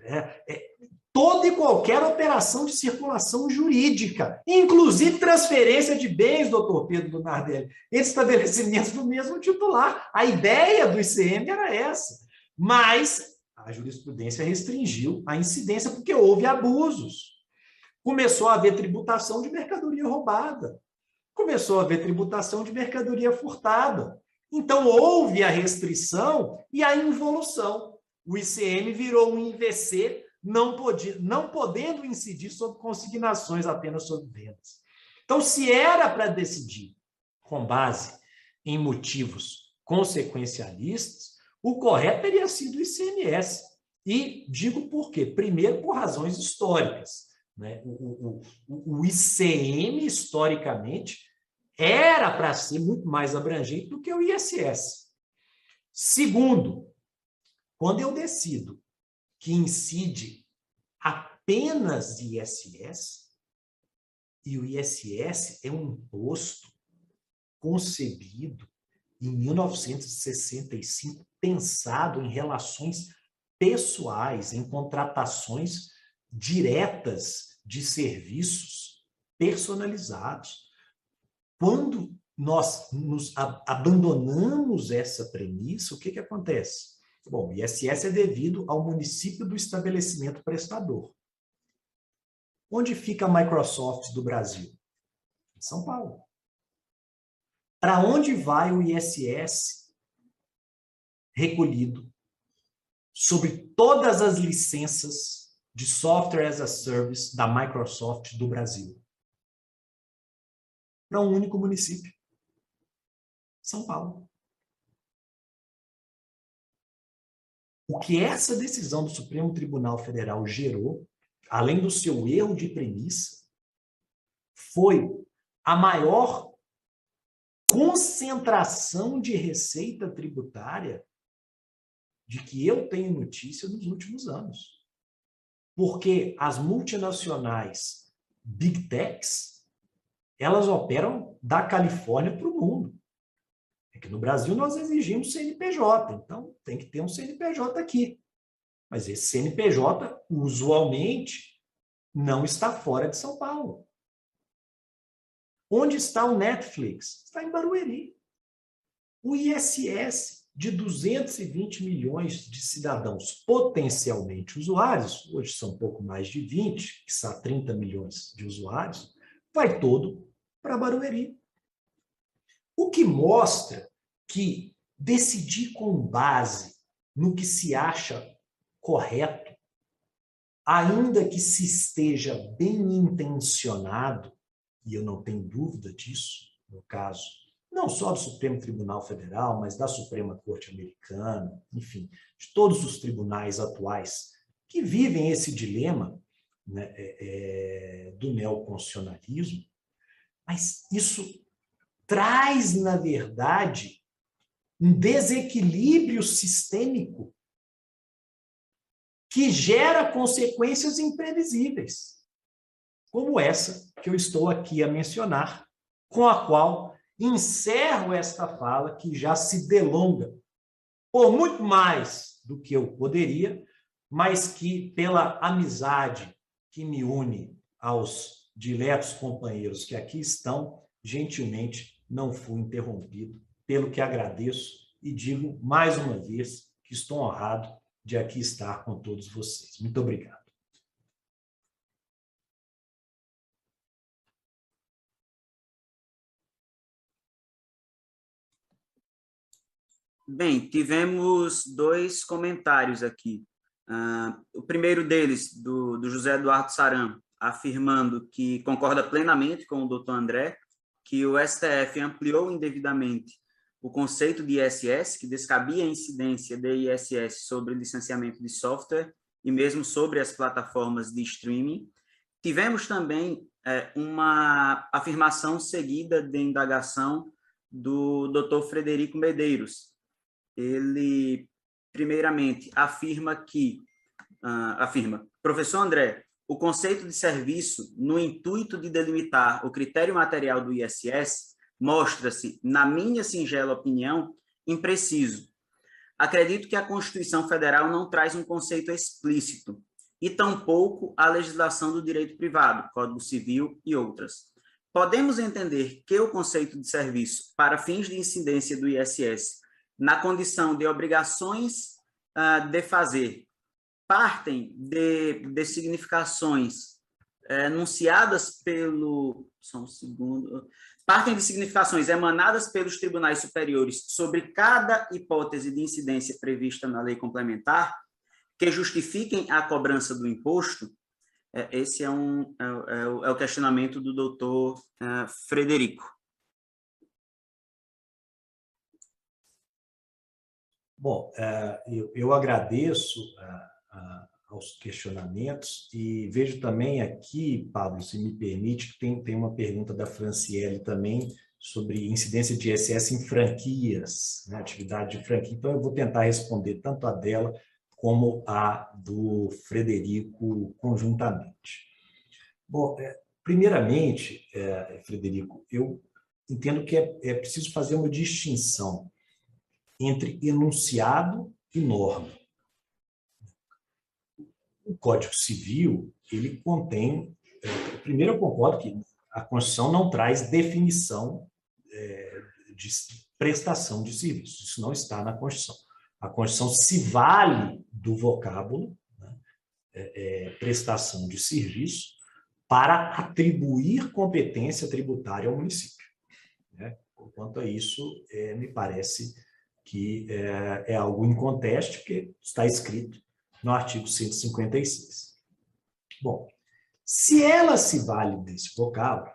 Toda e qualquer operação de circulação jurídica, inclusive transferência de bens, doutor Pedro do Nardelli, entre estabelecimentos do mesmo titular. A ideia do ICM era essa. Mas a jurisprudência restringiu a incidência porque houve abusos. Começou a haver tributação de mercadoria roubada. Começou a haver tributação de mercadoria furtada. Então, houve a restrição e a involução. O ICM virou um IVC, não podendo incidir sobre consignações, apenas sobre vendas. Então, se era para decidir com base em motivos consequencialistas, o correto teria sido o ICMS. E digo por quê? Primeiro, por razões históricas. Né? O ICM, historicamente, era para ser muito mais abrangente do que o ISS. Segundo, quando eu decido que incide apenas ISS, e o ISS é um imposto concebido em 1965, pensado em relações pessoais, em contratações diretas de serviços personalizados. Quando nós nos abandonamos essa premissa, o que acontece? Bom, o ISS é devido ao município do estabelecimento prestador. Onde fica a Microsoft do Brasil? Em São Paulo. Para onde vai o ISS recolhido sobre todas as licenças de software as a service da Microsoft do Brasil? Para um único município. São Paulo. O que essa decisão do Supremo Tribunal Federal gerou, além do seu erro de premissa, foi a maior concentração de receita tributária de que eu tenho notícia nos últimos anos. Porque as multinacionais Big Techs, elas operam da Califórnia para o mundo. É que no Brasil nós exigimos CNPJ, então tem que ter um CNPJ aqui. Mas esse CNPJ, usualmente, não está fora de São Paulo. Onde está o Netflix? Está em Barueri. O ISS de 220 milhões de cidadãos potencialmente usuários, hoje são um pouco mais de 20, que são 30 milhões de usuários, vai todo para Barueri. O que mostra que decidir com base no que se acha correto, ainda que se esteja bem intencionado, e eu não tenho dúvida disso, no caso, não só do Supremo Tribunal Federal, mas da Suprema Corte Americana, enfim, de todos os tribunais atuais que vivem esse dilema, né, do neoconstitucionalismo, mas isso traz, na verdade, um desequilíbrio sistêmico que gera consequências imprevisíveis, como essa que eu estou aqui a mencionar, com a qual encerro esta fala que já se delonga por muito mais do que eu poderia, mas que, pela amizade que me une aos diletos companheiros que aqui estão, gentilmente não fui interrompido, pelo que agradeço e digo mais uma vez que estou honrado de aqui estar com todos vocês. Muito obrigado. Bem, tivemos dois comentários aqui. O primeiro deles, do José Eduardo Saram, afirmando que concorda plenamente com o doutor André, que o STF ampliou indevidamente o conceito de ISS, que descabia a incidência de ISS sobre licenciamento de software e mesmo sobre as plataformas de streaming. Tivemos também uma afirmação seguida de indagação do doutor Frederico Medeiros. Ele, primeiramente, afirma, professor André, o conceito de serviço, no intuito de delimitar o critério material do ISS, mostra-se, na minha singela opinião, impreciso. Acredito que a Constituição Federal não traz um conceito explícito, e tampouco a legislação do direito privado, Código Civil e outras. Podemos entender que o conceito de serviço, para fins de incidência do ISS, na condição de obrigações de fazer, partem de significações enunciadas pelo... Só um segundo. Partem de significações emanadas pelos tribunais superiores sobre cada hipótese de incidência prevista na lei complementar, que justifiquem a cobrança do imposto. Esse é o questionamento do doutor Frederico. Bom, eu agradeço aos questionamentos e vejo também aqui, Pablo, se me permite, que tem uma pergunta da Franciele também sobre incidência de ISS em franquias, né, atividade de franquia. Então, eu vou tentar responder tanto a dela como a do Frederico conjuntamente. Bom, primeiramente, Frederico, eu entendo que é preciso fazer uma distinção entre enunciado e norma. O Código Civil, ele contém... primeiro, eu concordo que a Constituição não traz definição de prestação de serviço. Isso não está na Constituição. A Constituição se vale do vocábulo, né, prestação de serviço, para atribuir competência tributária ao município. Né? Quanto a isso, me parece que é algo inconteste, porque está escrito no artigo 156. Bom, se ela se vale desse vocábulo,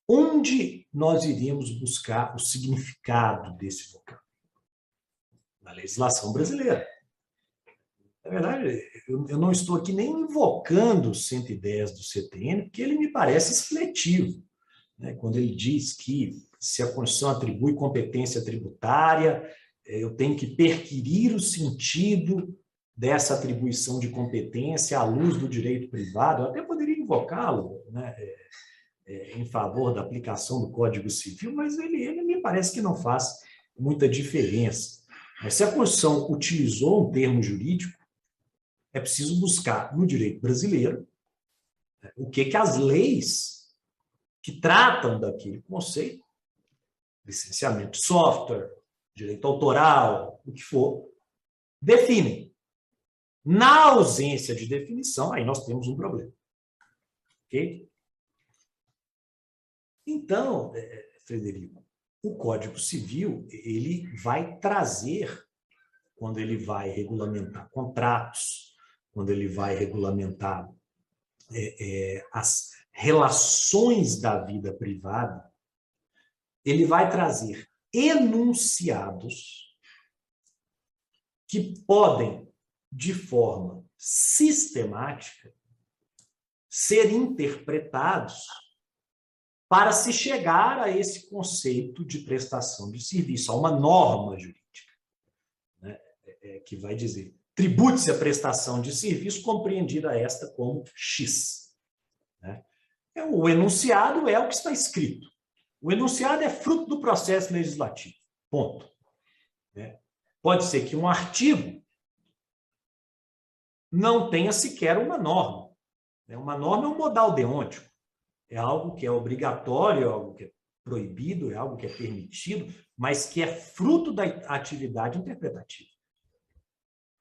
onde nós iríamos buscar o significado desse vocábulo? Na legislação brasileira. Na verdade, eu não estou aqui nem invocando o 110 do CTN, porque ele me parece expletivo. né, quando ele diz que se a Constituição atribui competência tributária, eu tenho que perquirir o sentido dessa atribuição de competência à luz do direito privado. Eu até poderia invocá-lo, né, em favor da aplicação do Código Civil, mas ele me parece que não faz muita diferença. Mas se a Constituição utilizou um termo jurídico, é preciso buscar no direito brasileiro o que as leis que tratam daquele conceito, licenciamento de software, direito autoral, o que for, definem. Na ausência de definição, aí nós temos um problema. Ok? Então, Frederico, o Código Civil, ele vai trazer, quando ele vai regulamentar contratos, quando ele vai regulamentar as relações da vida privada, ele vai trazer enunciados que podem, de forma sistemática, ser interpretados para se chegar a esse conceito de prestação de serviço, a uma norma jurídica, né, que vai dizer: tribute-se a prestação de serviço, compreendida esta como X. Né? O enunciado é o que está escrito. O enunciado é fruto do processo legislativo. Ponto. Né? Pode ser que um artigo não tenha sequer uma norma. Uma norma é um modal deôntico. É algo que é obrigatório, é algo que é proibido, é algo que é permitido, mas que é fruto da atividade interpretativa.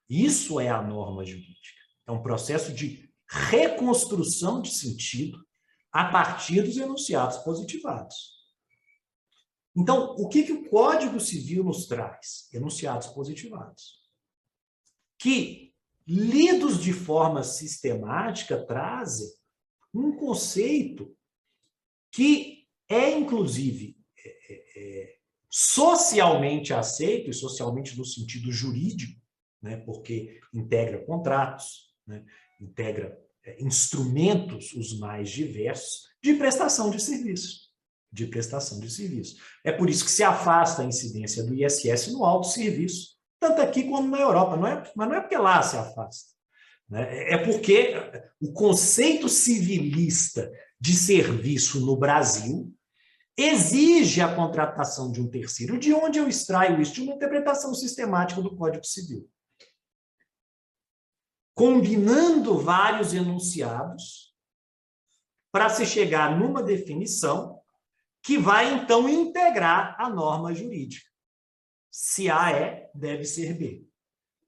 Isso é a norma jurídica. É um processo de reconstrução de sentido a partir dos enunciados positivados. Então, o que o Código Civil nos traz? Enunciados positivados. Que, lidos de forma sistemática, trazem um conceito que é, inclusive, socialmente aceito, e socialmente no sentido jurídico, né, porque integra contratos, né, integra instrumentos os mais diversos de prestação de serviço. De prestação de serviço. É por isso que se afasta a incidência do ISS no autosserviço, tanto aqui como na Europa. Mas não é porque lá se afasta. Né? É porque o conceito civilista de serviço no Brasil exige a contratação de um terceiro. De onde eu extraio isso? De uma interpretação sistemática do Código Civil. Combinando vários enunciados para se chegar numa definição que vai, então, integrar a norma jurídica. Se A é, deve ser B.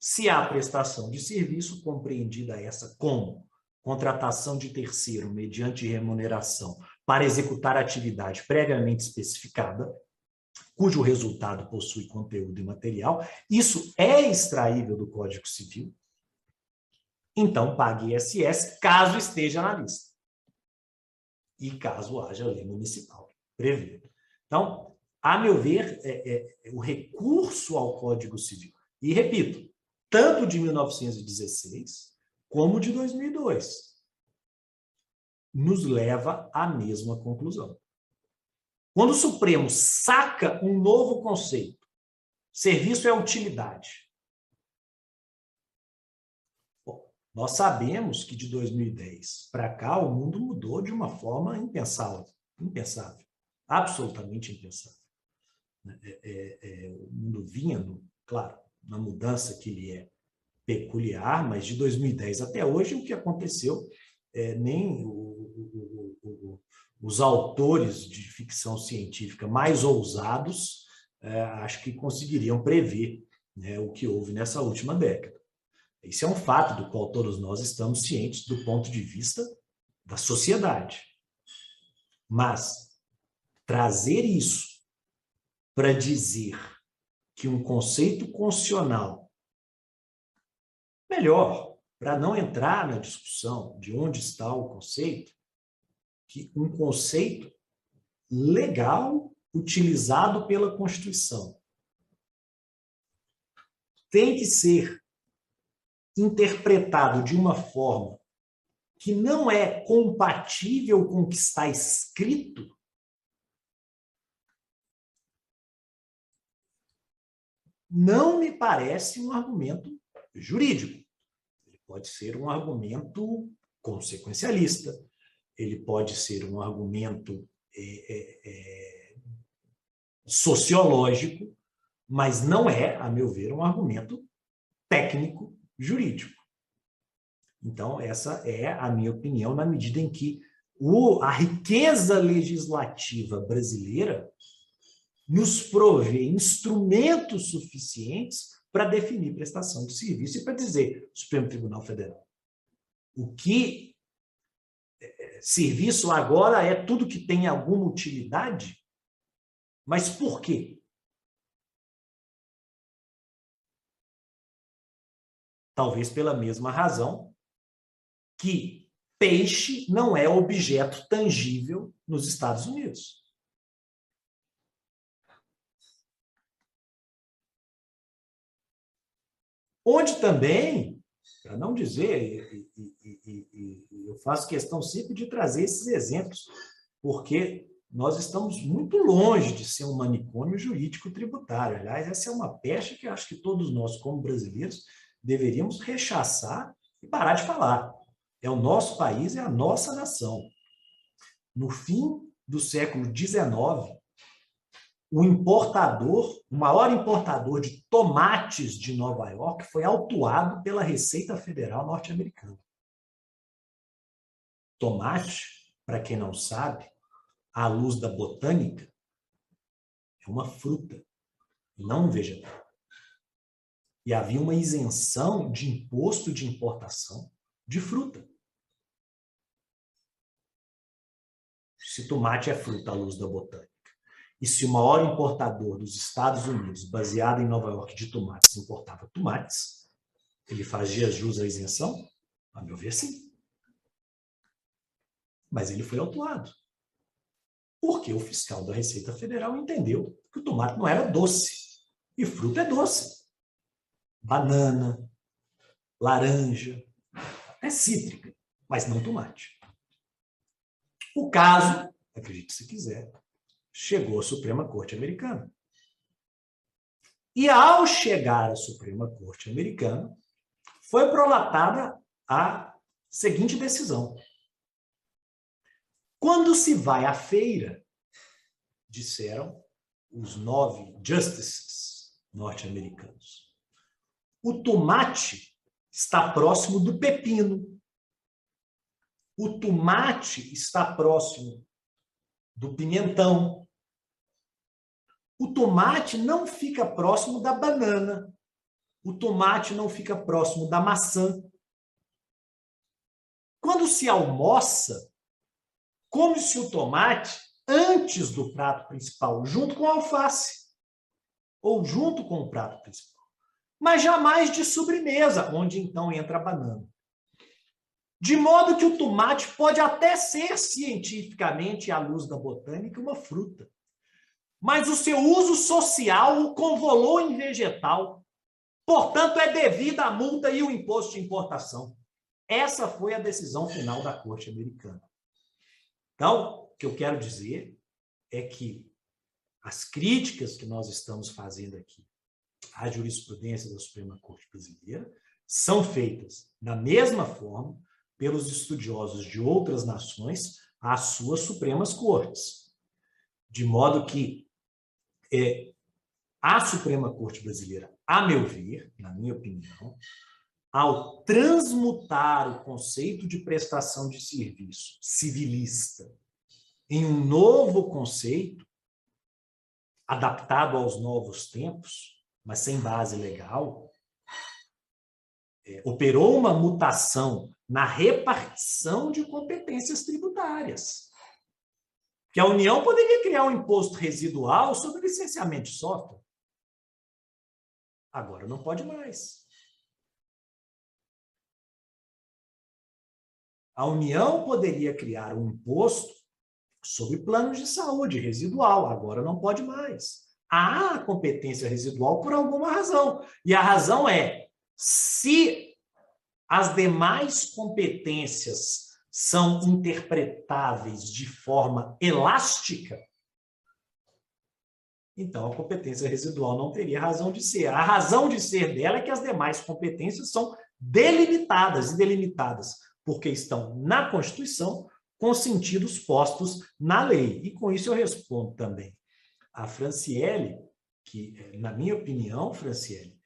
Se há prestação de serviço, compreendida essa como contratação de terceiro mediante remuneração para executar atividade previamente especificada, cujo resultado possui conteúdo imaterial, isso é extraível do Código Civil, então pague ISS caso esteja na lista. E caso haja lei municipal prevê. Então, a meu ver, o recurso ao Código Civil, e repito, tanto de 1916 como de 2002, nos leva à mesma conclusão. Quando o Supremo saca um novo conceito, serviço é utilidade. Bom, nós sabemos que de 2010 para cá o mundo mudou de uma forma impensável. Absolutamente impensável. O mundo vinha, claro, na mudança que ele é peculiar, mas de 2010 até hoje, o que aconteceu, nem os autores de ficção científica mais ousados acho que conseguiriam prever, né, o que houve nessa última década. Isso é um fato do qual todos nós estamos cientes do ponto de vista da sociedade. Mas trazer isso para dizer que um conceito constitucional, melhor, para não entrar na discussão de onde está o conceito, que um conceito legal utilizado pela Constituição tem que ser interpretado de uma forma que não é compatível com o que está escrito, não me parece um argumento jurídico. Ele pode ser um argumento consequencialista, ele pode ser um argumento sociológico, mas não é, a meu ver, um argumento técnico jurídico. Então, essa é a minha opinião, na medida em que a riqueza legislativa brasileira nos provê instrumentos suficientes para definir prestação de serviço e para dizer, Supremo Tribunal Federal, o que serviço agora é tudo que tem alguma utilidade, mas por quê? Talvez pela mesma razão que peixe não é objeto tangível nos Estados Unidos. Onde também, para não dizer, eu faço questão sempre de trazer esses exemplos, porque nós estamos muito longe de ser um manicômio jurídico tributário. Aliás, essa é uma pecha que eu acho que todos nós, como brasileiros, deveríamos rechaçar e parar de falar. É o nosso país, é a nossa nação. No fim do século XIX, o maior importador de tomates de Nova York foi autuado pela Receita Federal norte-americana. Tomate, para quem não sabe, à luz da botânica, é uma fruta, não um vegetal. E havia uma isenção de imposto de importação de fruta. Se tomate é fruta à luz da botânica, e se o maior importador dos Estados Unidos, baseado em Nova York, de tomates, importava tomates, ele fazia jus à isenção? A meu ver, sim. Mas ele foi autuado. Porque o fiscal da Receita Federal entendeu que o tomate não era doce. E fruta é doce. Banana, laranja, até cítrica, mas não tomate. O caso, acredite se quiser, chegou à Suprema Corte Americana. E, ao chegar à Suprema Corte Americana, foi prolatada a seguinte decisão. Quando se vai à feira, disseram os 9 justices norte-americanos, o tomate está próximo do pepino. O tomate está próximo do pimentão. O tomate não fica próximo da banana. O tomate não fica próximo da maçã. Quando se almoça, come-se o tomate antes do prato principal, junto com a alface, ou junto com o prato principal. Mas jamais de sobremesa, onde então entra a banana. De modo que o tomate pode até ser cientificamente, à luz da botânica, uma fruta. Mas o seu uso social o convolou em vegetal. Portanto, é devida a multa e o imposto de importação. Essa foi a decisão final da Corte Americana. Então, o que eu quero dizer é que as críticas que nós estamos fazendo aqui à jurisprudência da Suprema Corte Brasileira são feitas da mesma forma pelos estudiosos de outras nações às suas Supremas Cortes. De modo que a Suprema Corte Brasileira, a meu ver, na minha opinião, ao transmutar o conceito de prestação de serviço civilista em um novo conceito, adaptado aos novos tempos, mas sem base legal, operou uma mutação na repartição de competências tributárias. Que a União poderia criar um imposto residual sobre licenciamento de software. Agora não pode mais. A União poderia criar um imposto sobre planos de saúde residual. Agora não pode mais. Há competência residual por alguma razão. E a razão é, se as demais competências são interpretáveis de forma elástica, então a competência residual não teria razão de ser. A razão de ser dela é que as demais competências são delimitadas, e delimitadas porque estão na Constituição, com sentidos postos na lei. E com isso eu respondo também a Franciele, que, na minha opinião, Franciele,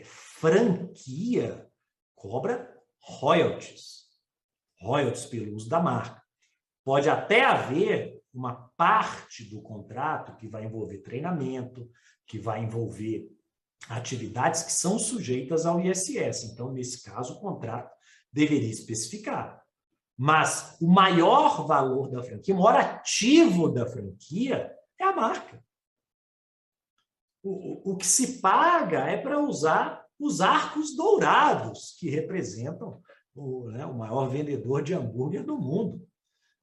franquia cobra royalties pelo uso da marca. Pode até haver uma parte do contrato que vai envolver treinamento, que vai envolver atividades que são sujeitas ao ISS. Então, nesse caso, o contrato deveria especificar. Mas o maior valor da franquia, o maior ativo da franquia é a marca. O que se paga é para usar os arcos dourados, que representam o maior vendedor de hambúrguer do mundo.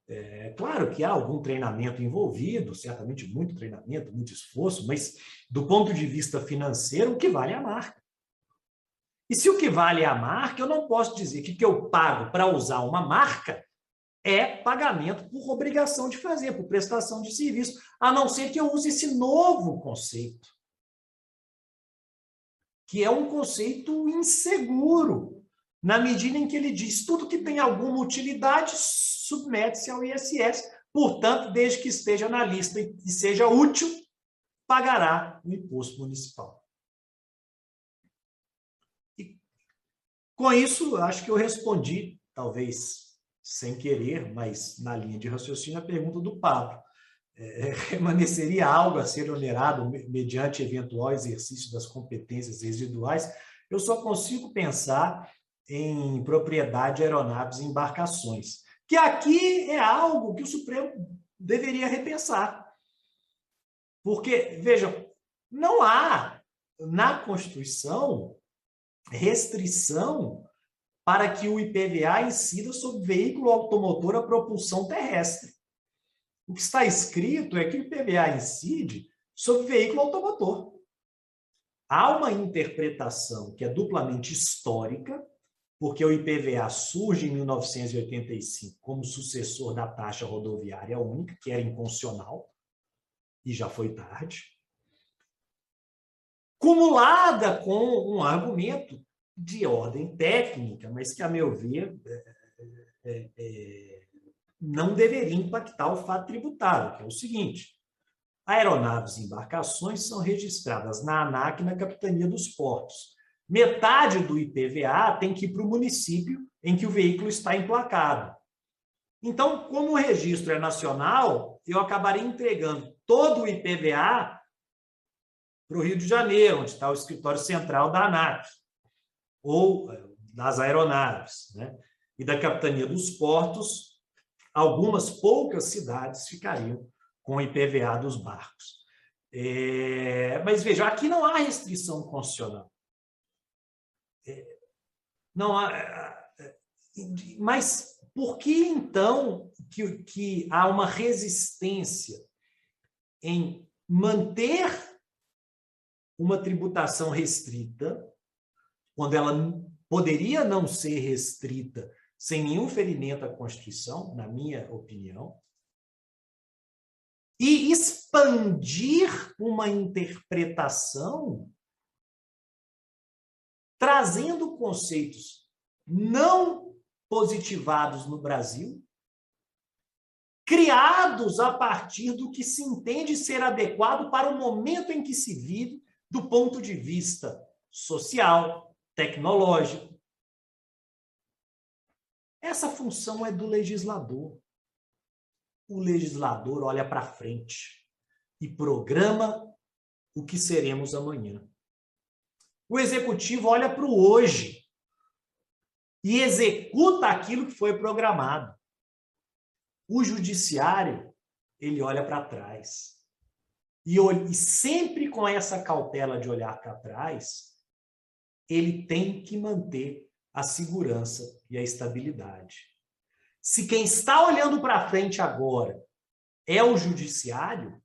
É claro que há algum treinamento envolvido, certamente muito treinamento, muito esforço, mas do ponto de vista financeiro, o que vale é a marca. E se o que vale é a marca, eu não posso dizer que o que eu pago para usar uma marca é pagamento por obrigação de fazer, por prestação de serviço, a não ser que eu use esse novo conceito, que é um conceito inseguro, na medida em que ele diz tudo que tem alguma utilidade submete-se ao ISS, portanto, desde que esteja na lista e seja útil, pagará o imposto municipal. E, com isso, acho que eu respondi, talvez sem querer, mas na linha de raciocínio, a pergunta do Pablo. Permaneceria algo a ser onerado mediante eventual exercício das competências residuais? Eu só consigo pensar em propriedade de aeronaves e embarcações, que aqui é algo que o Supremo deveria repensar. Porque, vejam, não há na Constituição restrição para que o IPVA incida sobre veículo automotor a propulsão terrestre. O que está escrito é que o IPVA incide sobre veículo automotor. Há uma interpretação que é duplamente histórica, porque o IPVA surge em 1985 como sucessor da taxa rodoviária única, que era inconstitucional, e já foi tarde, cumulada com um argumento de ordem técnica, mas que, a meu ver, não deveria impactar o fato tributário, que é o seguinte: aeronaves e embarcações são registradas na ANAC e na Capitania dos Portos. Metade do IPVA tem que ir para o município em que o veículo está emplacado. Então, como o registro é nacional, eu acabarei entregando todo o IPVA para o Rio de Janeiro, onde está o escritório central da ANAC, ou das aeronaves, né? E da Capitania dos Portos, algumas poucas cidades ficariam com o IPVA dos barcos. Mas, veja, aqui não há restrição constitucional. Não há. Mas por que, então, que há uma resistência em manter uma tributação restrita, quando ela poderia não ser restrita sem nenhum ferimento à Constituição, na minha opinião, e expandir uma interpretação trazendo conceitos não positivados no Brasil, criados a partir do que se entende ser adequado para o momento em que se vive, do ponto de vista social, tecnológico. Essa função é do legislador. O legislador olha para frente e programa o que seremos amanhã. O executivo olha para o hoje e executa aquilo que foi programado. O judiciário, ele olha para trás. E sempre com essa cautela de olhar para trás, ele tem que manter a segurança e a estabilidade. Se quem está olhando para frente agora é o judiciário,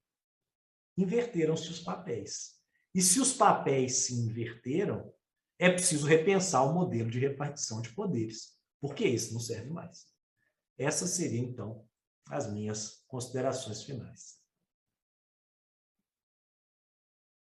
inverteram-se os papéis. E se os papéis se inverteram, é preciso repensar o modelo de repartição de poderes, porque esse não serve mais. Essas seriam, então, as minhas considerações finais.